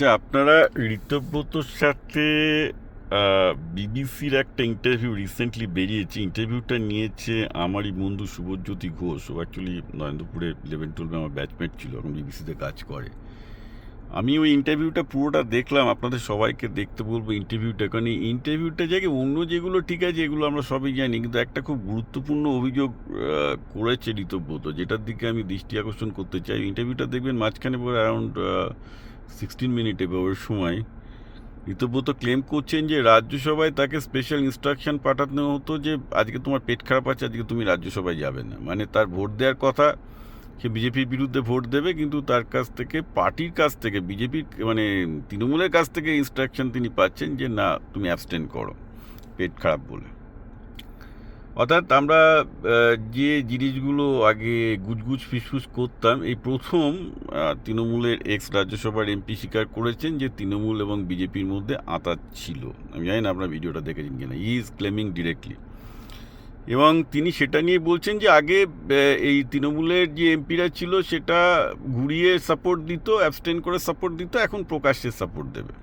যে আপনারা ঋতব্রতর সাথে বিবিসির একটা ইন্টারভিউ রিসেন্টলি বেরিয়েছে। ইন্টারভিউটা নিয়েছে আমারই বন্ধু শুভজ্যোতি ঘোষ। ও অ্যাকচুয়ালি নরেন্দ্রপুরে 11-12 আমার ব্যাচমেট ছিল, এখন বিবিসিতে কাজ করে। আমি ওই ইন্টারভিউটা পুরোটা দেখলাম, আপনাদের সবাইকে দেখতে বলবো ইন্টারভিউটা, কারণ এই ইন্টারভিউটা জায়গায় অন্য যেগুলো ঠিক আছে, এগুলো আমরা সবই জানি, কিন্তু একটা খুব গুরুত্বপূর্ণ অভিযোগ করেছে ঋতব্রত, যেটার দিকে আমি দৃষ্টি আকর্ষণ করতে চাই। ইন্টারভিউটা দেখবেন মাঝখানে পরে অ্যারাউন্ড 16 মিনিট এবার সময় ঋতব্রত ক্লেম করছেন যে রাজ্যসভায় তাকে স্পেশাল ইনস্ট্রাকশন পাঠানো হতো যে আজকে তোমার পেট খারাপ আছে, আজকে তুমি রাজ্যসভায় যাবে না। মানে তার ভোট দেওয়ার কথা, সে বিজেপির বিরুদ্ধে ভোট দেবে, কিন্তু তার কাছ থেকে, পার্টির কাছ থেকে, বিজেপির মানে তৃণমূলের কাছ থেকে ইনস্ট্রাকশন তিনি পাচ্ছেন যে না, তুমি অ্যাবস্টেন করো পেট খারাপ বলে। অর্থাৎ আমরা যে জিনিসগুলো আগে গুজগুজ ফিসফুস করতাম, এই প্রথম তৃণমূলের এক্স রাজ্যসভার এমপি স্বীকার করেছেন যে তৃণমূল এবং বিজেপির মধ্যে আঁতাত ছিল। আমি জানি না আপনার ভিডিওটা দেখেছেন কিনা, ই ইজ ক্লেমিং ডিরেক্টলি। এবং তিনি সেটা নিয়ে বলছেন যে আগে এই তৃণমূলের যে এমপিরা ছিল সেটা ঘুরিয়ে সাপোর্ট দিত, অ্যাবস্টেন করে সাপোর্ট দিত, এখন প্রকাশ্যে সাপোর্ট দেবে।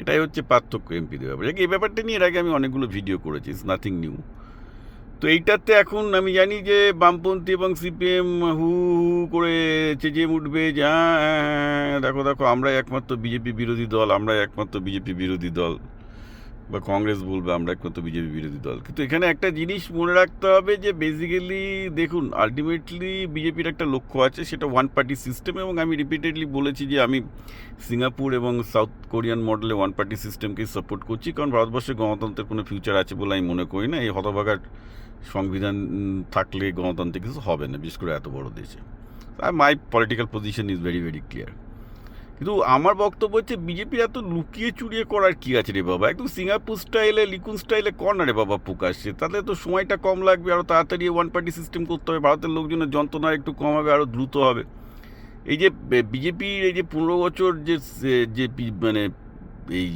এটাই হচ্ছে পার্থক্য এমপিদের ব্যাপারে। এই ব্যাপারটা নিয়ে এর আগে আমি অনেকগুলো ভিডিও করেছি, ইটস নাথিং নিউ। তো এইটাতে এখন আমি জানি যে বামপন্থী এবং সিপিএম হু হু করে চেঁচিয়ে উঠবে যে হ্যাঁ হ্যাঁ, হ্যাঁ, দেখো দেখো, আমরাই একমাত্র বিজেপি বিরোধী দল, আমরাই একমাত্র বিজেপি বিরোধী দল। বা কংগ্রেস বলবে আমরা একমাত্র বিজেপি বিরোধী দল। কিন্তু এখানে একটা জিনিস মনে রাখতে হবে যে বেসিক্যালি দেখুন, আলটিমেটলি বিজেপির একটা লক্ষ্য আছে, সেটা ওয়ান পার্টি সিস্টেম। এবং আমি রিপিটেডলি বলেছি যে আমি সিঙ্গাপুর এবং সাউথ কোরিয়ান মডেলে ওয়ান পার্টি সিস্টেমকে সাপোর্ট করছি, কারণ ভারতবর্ষে গণতন্ত্রের কোনো ফিউচার আছে বলে আমি মনে করি না। এই হতভাগার সংবিধান থাকলে গণতান্ত্রিক কিছু হবে না, বিশেষ করে এত বড় দেশে। মাই political position is very very clear. কিন্তু আমার বক্তব্য হচ্ছে বিজেপির এত লুকিয়ে চুরিয়ে করার কি আছে রে বাবা? একদম সিঙ্গাপুর স্টাইলে, লিকুন স্টাইলে কর না রে বাবা প্রকাশ্যে, তাহলে তো সময়টা কম লাগবে, আরও তাড়াতাড়ি ওয়ান পার্টি সিস্টেম করতে হবে, ভারতের লোকজনের যন্ত্রণা একটু কম হবে, আরও দ্রুত হবে। এই যে বিজেপির এই যে 15 বছর যে মানে এই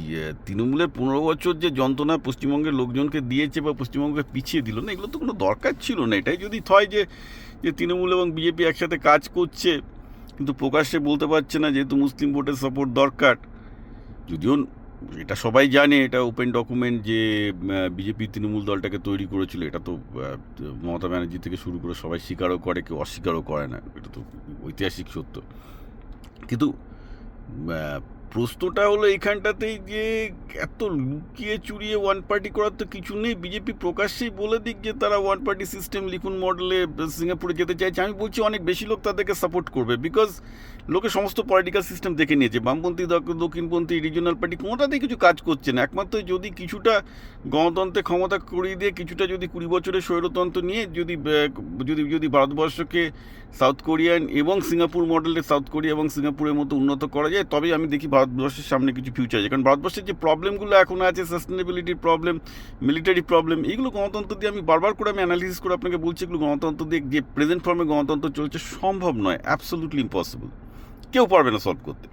তৃণমূলের 15 বছর যে যন্ত্রণা পশ্চিমবঙ্গের লোকজনকে দিয়েছে বা পশ্চিমবঙ্গকে পিছিয়ে দিল না, এগুলো তো কোনো দরকার ছিল না। এটাই যদি হয় যে যে তৃণমূল এবং বিজেপি একসাথে কাজ করছে, কিন্তু প্রকাশ্যে বলতে পারছে না যেহেতু মুসলিম ভোটের সাপোর্ট দরকার। যদিও এটা সবাই জানে, এটা ওপেন ডকুমেন্ট যে বিজেপি তৃণমূল দলটাকে তৈরি করেছিল, এটা তো মমতা ব্যানার্জি থেকে শুরু করে সবাই স্বীকারও করে, কেউ অস্বীকারও করে না, এটা তো ঐতিহাসিক সত্য। কিন্তু প্রশ্নটা হলো এইখানটাতেই যে এত লুকিয়ে চুরিয়ে ওয়ান পার্টি করার তো কিছু নেই। বিজেপি প্রকাশ্যেই বলে দিক যে তারা ওয়ান পার্টি সিস্টেম লিখুন মডেলে সিঙ্গাপুরে যেতে চাইছে। আমি বলছি অনেক বেশি লোক তাদেরকে সাপোর্ট করবে, বিকজ লোকে সমস্ত পলিটিক্যাল সিস্টেম দেখে নিয়েছে। বামপন্থী, দক্ষিণপন্থী, রিজিওনাল পার্টি কোনোটাতেই কিছু কাজ করছে না। একমাত্র যদি কিছুটা গণতন্ত্রে ক্ষমতা করিয়ে দিয়ে, কিছুটা যদি 20 বছরের স্বৈরতন্ত্র নিয়ে যদি যদি যদি ভারতবর্ষকে সাউথ কোরিয়ান এবং সিঙ্গাপুর মডেলে, সাউথ কোরিয়া এবং সিঙ্গাপুরের মতো উন্নত করা যায়, তবেই আমি দেখি ভারতবর্ষের সামনে কিছু ফিউচার আছে। কারণ ভারতবর্ষের যে প্রবলেমগুলো এখন আছে, সাস্টেনেবিলিটির প্রবলেম, মিলিটারি প্রবলেম, এইগুলো গণতন্ত্র দিয়ে আমি বারবার করে আমি অ্যানালিসিস করে আপনাকে বলছি, এগুলো গণতন্ত্র দিয়ে, যে প্রেজেন্ট ফর্মে গণতন্ত্র চলছে, সম্ভব নয়, অ্যাবসলিউটলি ইম্পসিবল। কেউ পারবে না সলভ করতে।